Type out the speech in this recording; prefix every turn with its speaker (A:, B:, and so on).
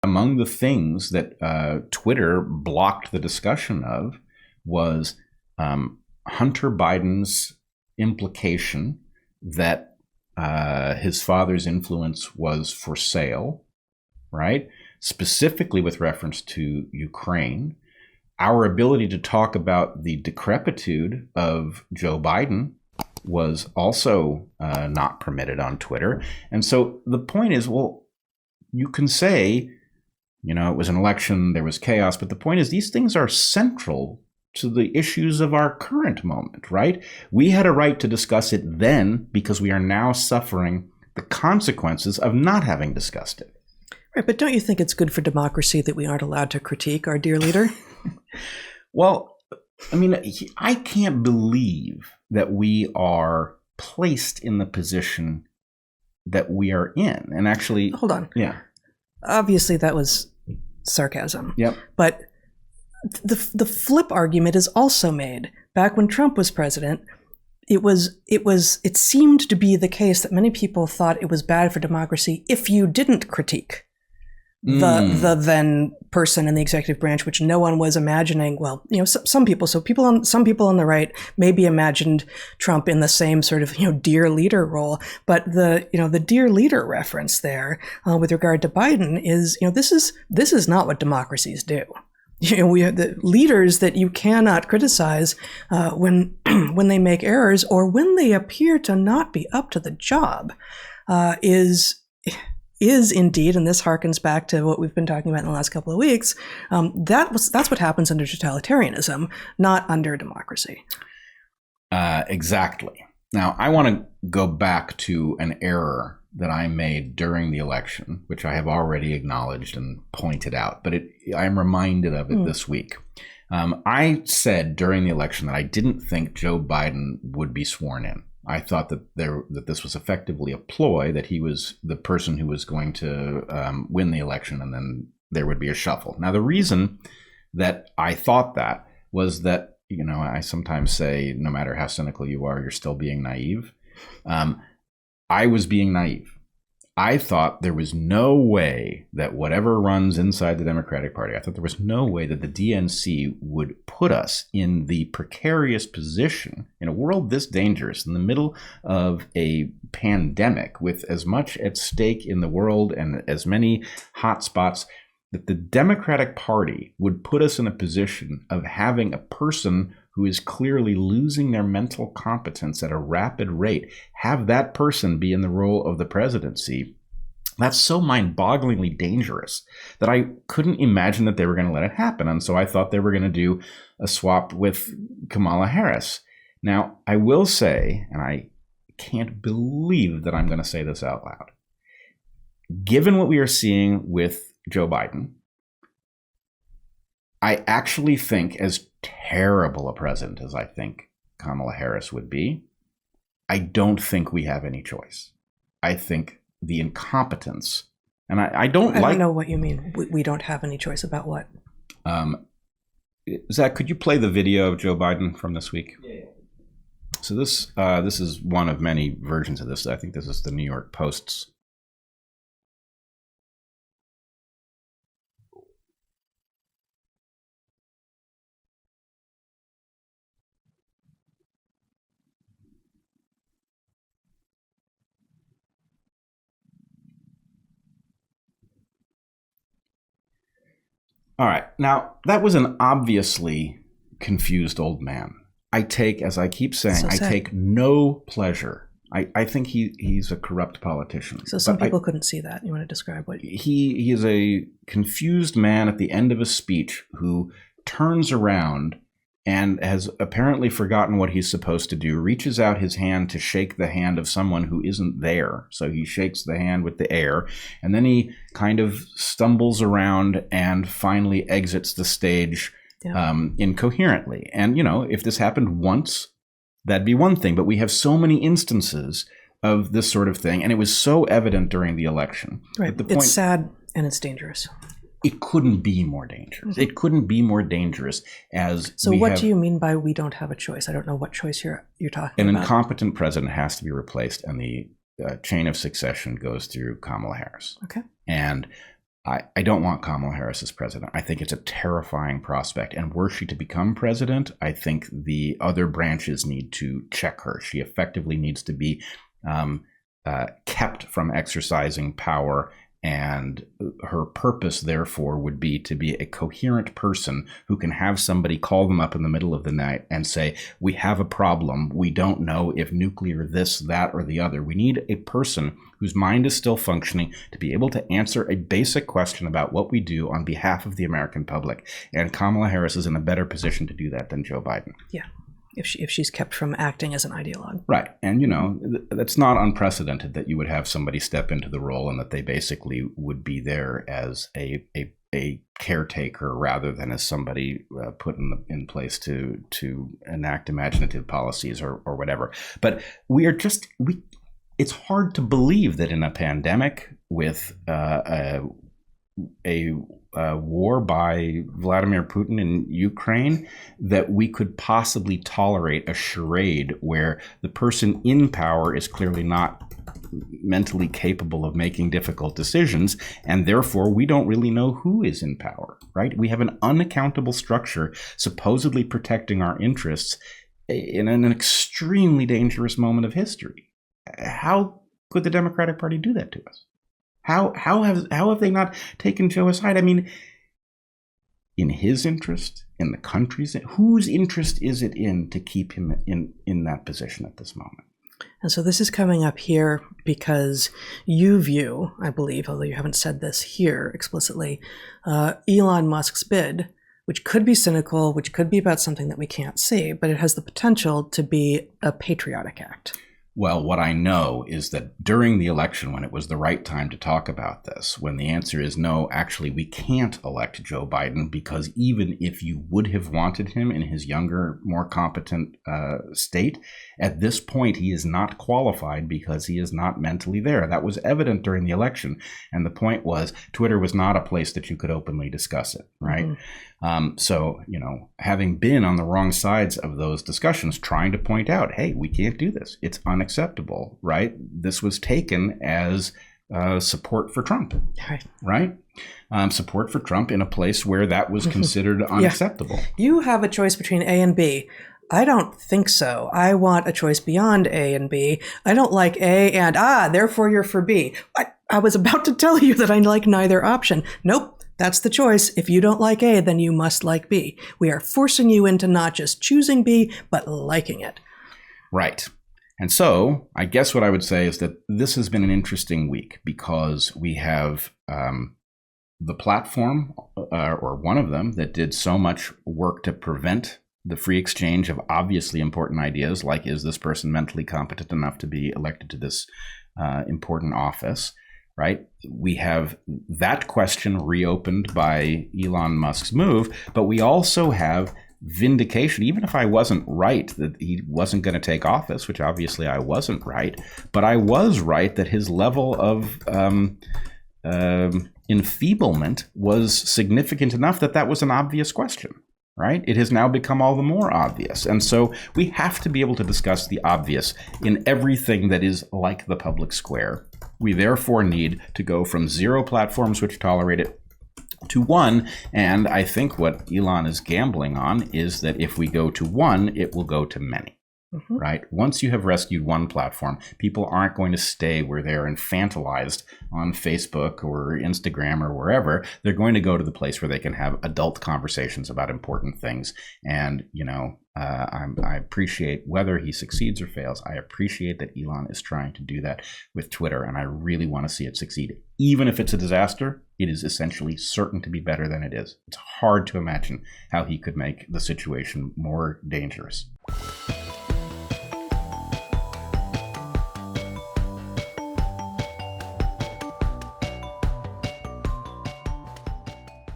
A: among the things that Twitter blocked the discussion of was Hunter Biden's implication that his father's influence was for sale, right? Specifically with reference to Ukraine. Our ability to talk about the decrepitude of Joe Biden was also not permitted on Twitter. And so the point is, well, you can say, you know, it was an election, there was chaos, but the point is these things are central to the issues of our current moment, right? We had a right to discuss it then because we are now suffering the consequences of not having discussed it.
B: Right, but don't you think it's good for democracy that we aren't allowed to critique our dear leader?
A: Well, I mean, I can't believe that we are placed in the position that we are in. And actually,
B: hold on.
A: Yeah.
B: Obviously, that was sarcasm.
A: Yep.
B: But the flip argument is also made. Back when Trump was president, it seemed to be the case that many people thought it was bad for democracy if you didn't critique the then person in the executive branch, which no one was imagining. Well, you know, some people on the right maybe imagined Trump in the same sort of, you know, dear leader role, but the dear leader reference there with regard to Biden is, you know, this is not what democracies do. You know, we have the leaders that you cannot criticize when they make errors or when they appear to not be up to the job is indeed, and this harkens back to what we've been talking about in the last couple of weeks, that's what happens under totalitarianism, not under democracy.
A: Exactly. Now, I want to go back to an error that I made during the election, which I have already acknowledged and pointed out, but I'm reminded of it this week. I said during the election that I didn't think Joe Biden would be sworn in. I thought that this was effectively a ploy, that he was the person who was going to win the election, and then there would be a shuffle. Now, the reason that I thought that was that, you know, I sometimes say, no matter how cynical you are, you're still being naive. I was being naive. I thought there was no way that whatever runs inside the Democratic Party, I thought there was no way that the DNC would put us in the precarious position in a world this dangerous, in the middle of a pandemic with as much at stake in the world and as many hot spots, that the Democratic Party would put us in a position of having a person who is clearly losing their mental competence at a rapid rate, have that person be in the role of the presidency. That's so mind-bogglingly dangerous that I couldn't imagine that they were going to let it happen. And so I thought they were going to do a swap with Kamala Harris. Now, I will say, and I can't believe that I'm going to say this out loud, given what we are seeing with Joe Biden, I actually think, as terrible a president as I think Kamala Harris would be, I don't think we have any choice. I think the incompetence, and I don't
B: know what you mean. We don't have any choice about what?
A: Zach, could you play the video of Joe Biden from this week? Yeah. So this is one of many versions of this. I think this is the New York Post's. All right. Now, that was an obviously confused old man. I take, as I keep saying, I take no pleasure. I think he's a corrupt politician.
B: So some people couldn't see that. You want to describe what?
A: He is a confused man at the end of a speech who turns around and has apparently forgotten what he's supposed to do, reaches out his hand to shake the hand of someone who isn't there. So he shakes the hand with the air, and then he kind of stumbles around and finally exits the stage incoherently. And, you know, if this happened once, that'd be one thing. But we have so many instances of this sort of thing, and it was so evident during the election.
B: Right. It's sad and it's dangerous.
A: It couldn't be more dangerous. It couldn't be more dangerous as.
B: So what do you mean by we don't have a choice? I don't know what choice you're talking about.
A: An incompetent president has to be replaced, and the chain of succession goes through Kamala Harris.
B: Okay.
A: And I don't want Kamala Harris as president. I think it's a terrifying prospect. And were she to become president, I think the other branches need to check her. She effectively needs to be kept from exercising power. And her purpose, therefore, would be to be a coherent person who can have somebody call them up in the middle of the night and say, we have a problem. We don't know if nuclear this, that, or the other. We need a person whose mind is still functioning to be able to answer a basic question about what we do on behalf of the American public. And Kamala Harris is in a better position to do that than Joe Biden.
B: Yeah. If she's kept from acting as an ideologue.
A: Right. And, that's not unprecedented that you would have somebody step into the role and that they basically would be there as a caretaker rather than as somebody put in place to enact imaginative policies or whatever. But it's hard to believe that in a pandemic with a war by Vladimir Putin in Ukraine, that we could possibly tolerate a charade where the person in power is clearly not mentally capable of making difficult decisions, and therefore we don't really know who is in power, right? We have an unaccountable structure supposedly protecting our interests in an extremely dangerous moment of history. How could the Democratic Party do that to us? How have they not taken Joe aside? I mean, in his interest, in the country's, whose interest is it in to keep him in that position at this moment?
B: And so this is coming up here because you view, I believe, although you haven't said this here explicitly, Elon Musk's bid, which could be cynical, which could be about something that we can't see, but it has the potential to be a patriotic act.
A: Well, what I know is that during the election, when it was the right time to talk about this, when the answer is no, actually, we can't elect Joe Biden because even if you would have wanted him in his younger, more competent state, at this point, he is not qualified because he is not mentally there. That was evident during the election. And the point was Twitter was not a place that you could openly discuss it, right? Mm-hmm. So, having been on the wrong sides of those discussions, trying to point out, hey, we can't do this. It's unacceptable, right? This was taken as support for Trump, right? Support for Trump in a place where that was considered unacceptable. Yeah.
B: You have a choice between A and B. I don't think so. I want a choice beyond A and B. I don't like A and therefore you're for B. I was about to tell you that I like neither option. Nope. That's the choice. If you don't like A, then you must like B. We are forcing you into not just choosing B, but liking it.
A: Right. And so I guess what I would say is that this has been an interesting week because we have the platform, or one of them, that did so much work to prevent the free exchange of obviously important ideas, like is this person mentally competent enough to be elected to this important office, right? We have that question reopened by Elon Musk's move, but we also have vindication, even if I wasn't right that he wasn't going to take office, which obviously I wasn't right, but I was right that his level of enfeeblement was significant enough that was an obvious question, right? It has now become all the more obvious. And so we have to be able to discuss the obvious in everything that is like the public square. We therefore need to go from 0 platforms which tolerate it to 1, and I think what Elon is gambling on is that if we go to 1, it will go to many, right? Once you have rescued one platform, people aren't going to stay where they're infantilized on Facebook or Instagram or wherever. They're going to go to the place where they can have adult conversations about important things. And, I appreciate whether he succeeds or fails. I appreciate that Elon is trying to do that with Twitter, and I really want to see it succeed. Even if it's a disaster, it is essentially certain to be better than it is. It's hard to imagine how he could make the situation more dangerous.